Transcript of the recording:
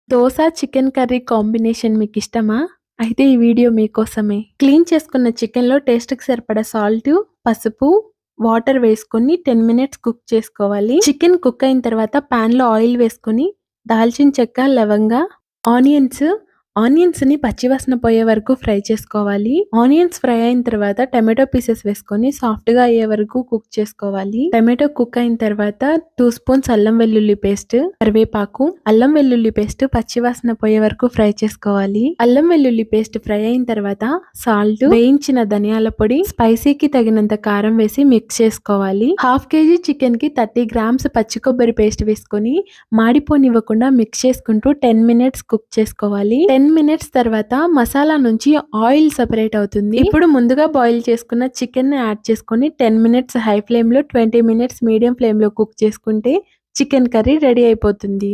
Dosa, chicken curry combination మీకిష్టమా? అయితే ఈ వీడియో మీకోసమే. క్లీన్ చేసుకున్న చికెన్‌లో టేస్ట్‌కి సరిపడా సాల్టు, పసుపు, వాటర్ వేసుకొని 10 మినిట్స్ కుక్ చేసుకోవాలి. చికెన్ కుక్ అయిన తర్వాత పాన్‌లో ఆయిల్ వేసుకొని దాల్చిన చెక్క, లవంగ, ఆనియన్స్ ఆనియన్స్‌ని పచ్చివాసన పోయే వరకు ఫ్రై చేసుకోవాలి. ఆనియన్స్ ఫ్రై అయిన తర్వాత టమాటో పీసెస్ వేసుకొని సాఫ్ట్‌గా అయ్యే వరకు కుక్ చేసుకోవాలి. టమాటో కుక్ అయిన తర్వాత 2 స్పూన్స్ అల్లం వెల్లుల్లి పేస్ట్, కరివేపాకు, అల్లం వెల్లుల్లి పేస్ట్ పచ్చివాసన పోయే వరకు ఫ్రై చేసుకోవాలి. అల్లం వెల్లుల్లి పేస్ట్ ఫ్రై అయిన తర్వాత సాల్ట్, వేయించిన ధనియాల పొడి, స్పైసీకి తగినంత కారం వేసి మిక్స్ చేసుకోవాలి. హాఫ్ కేజీ చికెన్ కి 30 గ్రామ్స్ పచ్చి కొబ్బరి పేస్ట్ వేసుకొని మాడిపోనివ్వకుండా మిక్స్ చేసుకుంటూ 10 మినిట్స్ కుక్ చేసుకోవాలి. 10 మినిట్స్ తర్వాత మసాలా నుంచి ఆయిల్ సెపరేట్ అవుతుంది. ఇప్పుడు ముందుగా బాయిల్ చేసుకున్న చికెన్ ని యాడ్ చేసుకొని 10 మినిట్స్ హై ఫ్లేమ్ లో 20 మినిట్స్ మీడియం ఫ్లేమ్ లో కుక్ చేసుకుంటే చికెన్ కర్రీ రెడీ అయిపోతుంది.